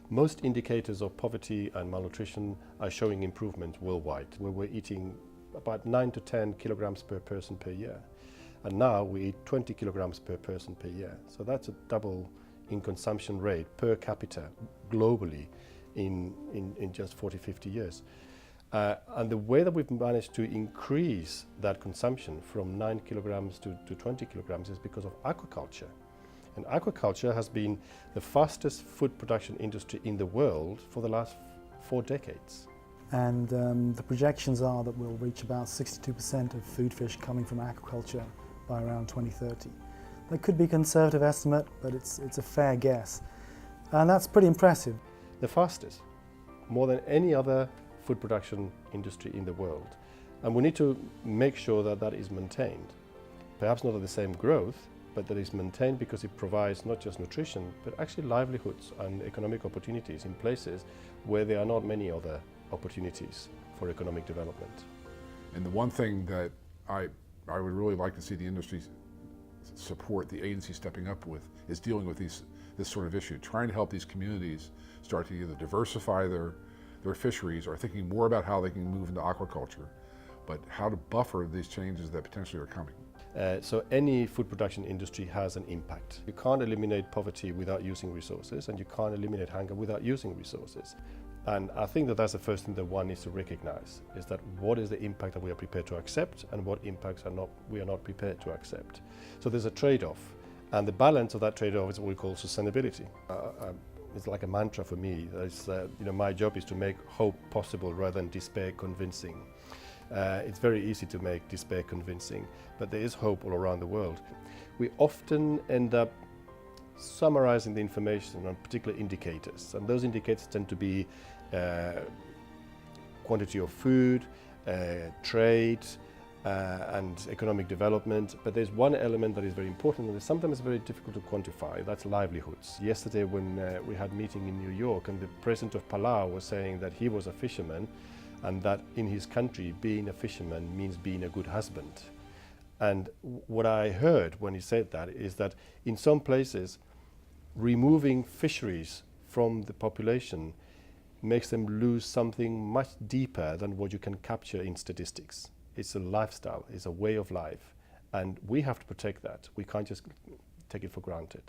Most indicators of poverty and malnutrition are showing improvement worldwide, where we're eating about 9 to 10 kilograms per person per year. And now we eat 20 kilograms per person per year. So that's a double in consumption rate per capita globally in just 40, 50 years. And the way that we've managed to increase that consumption from 9 kilograms to 20 kilograms is because of aquaculture. And aquaculture has been the fastest food production industry in the world for the last 4 decades. And the projections are that we'll reach about 62% of food fish coming from aquaculture by around 2030. That could be a conservative estimate, but it's a fair guess. And that's pretty impressive. The fastest, more than any other food production industry in the world. And we need to make sure that that is maintained. Perhaps not at the same growth, but that is maintained because it provides not just nutrition, but actually livelihoods and economic opportunities in places where there are not many other opportunities for economic development. And the one thing that I would really like to see the industry support, the agency stepping up with, is dealing with this sort of issue, trying to help these communities start to either diversify their fisheries or thinking more about how they can move into aquaculture, but how to buffer these changes that potentially are coming. So any food production industry has an impact. You can't eliminate poverty without using resources, and you can't eliminate hunger without using resources. And I think that that's the first thing that one needs to recognize, is that what is the impact that we are prepared to accept and what impacts we are not prepared to accept. So there's a trade-off, and the balance of that trade-off is what we call sustainability. It's like a mantra for me. My job is to make hope possible rather than despair convincing. It's very easy to make despair convincing, but there is hope all around the world. We often end up summarizing the information on particular indicators, and those indicators tend to be quantity of food, trade, and economic development. But there's one element that is very important and is sometimes very difficult to quantify. That's livelihoods. Yesterday when we had a meeting in New York, and the president of Palau was saying that he was a fisherman, and that in his country being a fisherman means being a good husband. And what I heard when he said that is that in some places removing fisheries from the population makes them lose something much deeper than what you can capture in statistics. It's a lifestyle, it's a way of life, and we have to protect that. We can't just take it for granted.